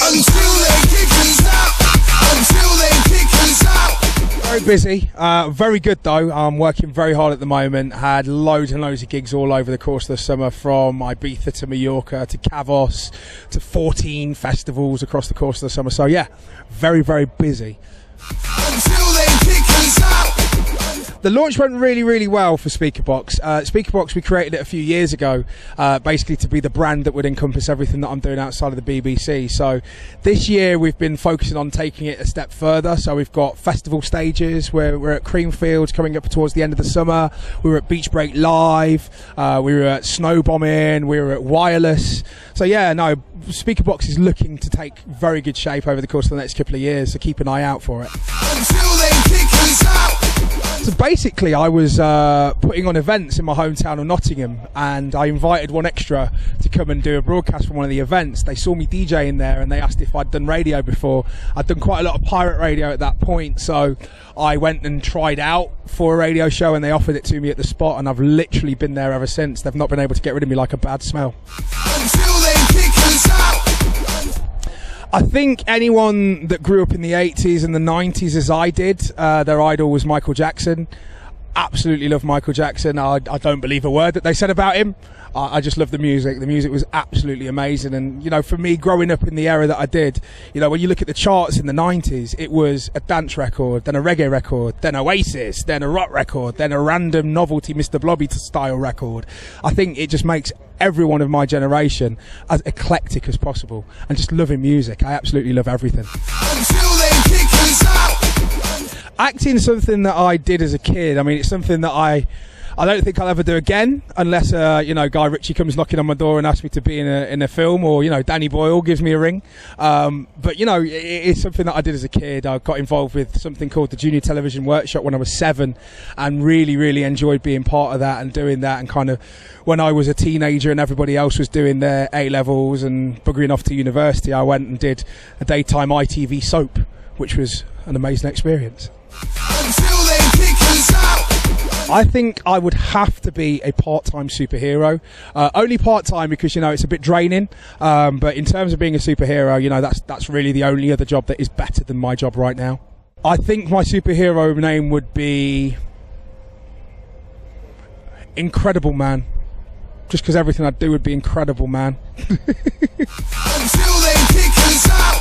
Until they kick us out. Until they kick us out. Very busy, very good though. I'm working very hard at the moment. Had loads and loads of gigs all over the course of the summer, from Ibiza to Mallorca to Cavos to 14 festivals across the course of the summer. So yeah, very, very busy. Until they kick us out. The launch went really, really well for Speakerbox. Speakerbox, we created it a few years ago, basically to be the brand that would encompass everything that I'm doing outside of the BBC. So this year we've been focusing on taking it a step further. So we've got festival stages where we're at Creamfields coming up towards the end of the summer. We were at Beach Break Live. We were at Snow Bombing. We were at Wireless. So yeah, no, Speakerbox is looking to take very good shape over the course of the next couple of years. So keep an eye out for it. Until they kick us out. So basically, I was putting on events in my hometown of Nottingham, and I invited one extra to come and do a broadcast from one of the events. They saw me DJing there, and they asked if I'd done radio before. I'd done quite a lot of pirate radio at that point, so I went and tried out for a radio show, and they offered it to me at the spot, and I've literally been there ever since. They've not been able to get rid of me like a bad smell. Until they kick us out. I think anyone that grew up in the 80s and the 90s as I did, their idol was Michael Jackson. Absolutely love Michael Jackson. I don't believe a word that they said about him. I just love the music. The music was absolutely amazing. And, you know, for me, growing up in the era that I did, you know, when you look at the charts in the 90s, it was a dance record, then a reggae record, then Oasis, then a rock record, then a random novelty Mr. Blobby style record. I think it just makes everyone of my generation as eclectic as possible and just loving music. I absolutely love everything. Until they kick us out. Acting is something that I did as a kid. I mean, it's something that I don't think I'll ever do again, unless you know, Guy Ritchie comes knocking on my door and asks me to be in a film, or, you know, Danny Boyle gives me a ring. But, you know, it's something that I did as a kid. I got involved with something called the Junior Television Workshop when I was 7, and really, really enjoyed being part of that and doing that. And kind of when I was a teenager and everybody else was doing their A-levels and buggering off to university, I went and did a daytime ITV soap, which was an amazing experience. Until they kick us out. I think I would have to be a part-time superhero. Only part-time because, you know, it's a bit draining. But in terms of being a superhero, you know, that's really the only other job that is better than my job right now. I think my superhero name would be Incredible Man. Just because everything I'd do would be incredible, man. Until they kick us out.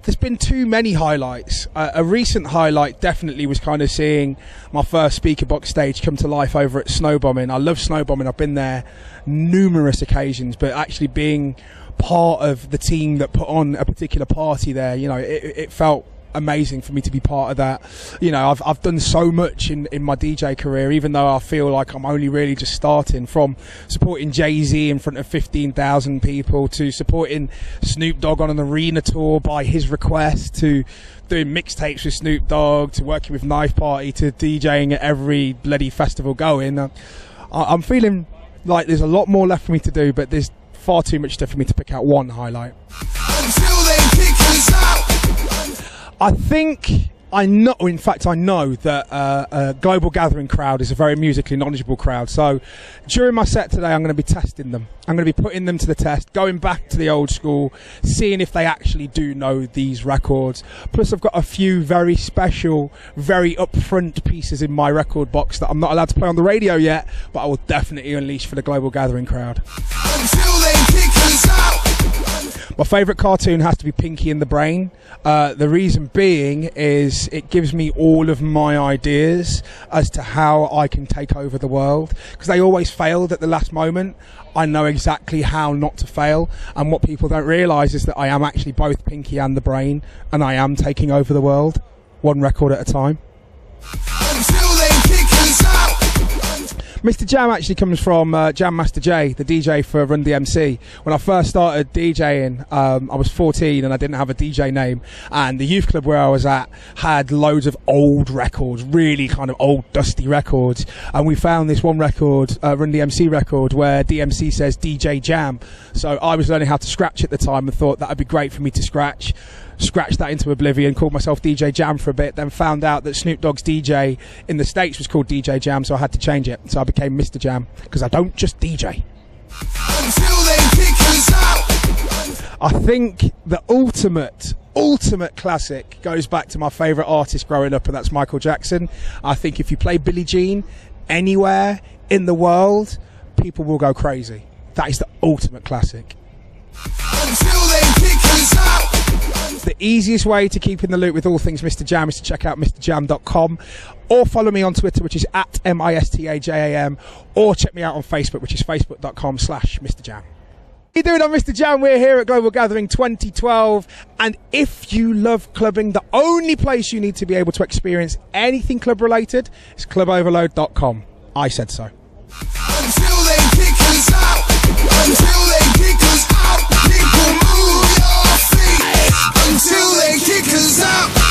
There's been too many highlights. A recent highlight definitely was kind of seeing my first Speakerbox stage come to life over at Snow Bombing. I love Snow Bombing. I've been there numerous occasions, but actually being part of the team that put on a particular party there, you know, it felt amazing for me to be part of that. You know, I've done so much in my DJ career, even though I feel like I'm only really just starting, from supporting Jay-Z in front of 15,000 people to supporting Snoop Dogg on an arena tour by his request, to doing mixtapes with Snoop Dogg, to working with Knife Party, to DJing at every bloody festival going. I'm feeling like there's a lot more left for me to do, but there's far too much stuff for me to pick out one highlight. Until they kick us out. I think I know that a Global Gathering crowd is a very musically knowledgeable crowd. So during my set today, I'm going to be testing them. I'm going to be putting them to the test, going back to the old school, seeing if they actually do know these records. Plus, I've got a few very special, very upfront pieces in my record box that I'm not allowed to play on the radio yet, but I will definitely unleash for the Global Gathering crowd. Until they kick us out. My favourite cartoon has to be Pinky and the Brain. The reason being is it gives me all of my ideas as to how I can take over the world. Because they always failed at the last moment. I know exactly how not to fail. And what people don't realise is that I am actually both Pinky and the Brain. And I am taking over the world, one record at a time. Until they kick us out. MistaJam actually comes from Jam Master J, the DJ for Run DMC. When I first started DJing, I was 14 and I didn't have a DJ name. And the youth club where I was at had loads of old records, really kind of old, dusty records. And we found this one record, Run DMC record, where DMC says DJ Jam. So I was learning how to scratch at the time and thought that would be great for me to scratch that into oblivion, called myself DJ Jam for a bit, then found out that Snoop Dogg's DJ in the States was called DJ Jam, so I had to change it. So I became MistaJam, because I don't just DJ. Until they kick us out. I think the ultimate classic goes back to my favourite artist growing up, and that's Michael Jackson. I think if you play Billie Jean anywhere in the world, people will go crazy. That is the ultimate classic. Until they kick us out. The easiest way to keep in the loop with all things Mr. Jam is to check out MistaJam.com, or follow me on Twitter, which is at MistaJam, or check me out on Facebook, which is facebook.com/MrJam. How you doing on Mr. Jam? We're here at Global Gathering 2012, and if you love clubbing, the only place you need to be able to experience anything club related is Cluboverload.com. I said so. Until they kick us out. Until they kick us out. People move your feet. Until they kick us out.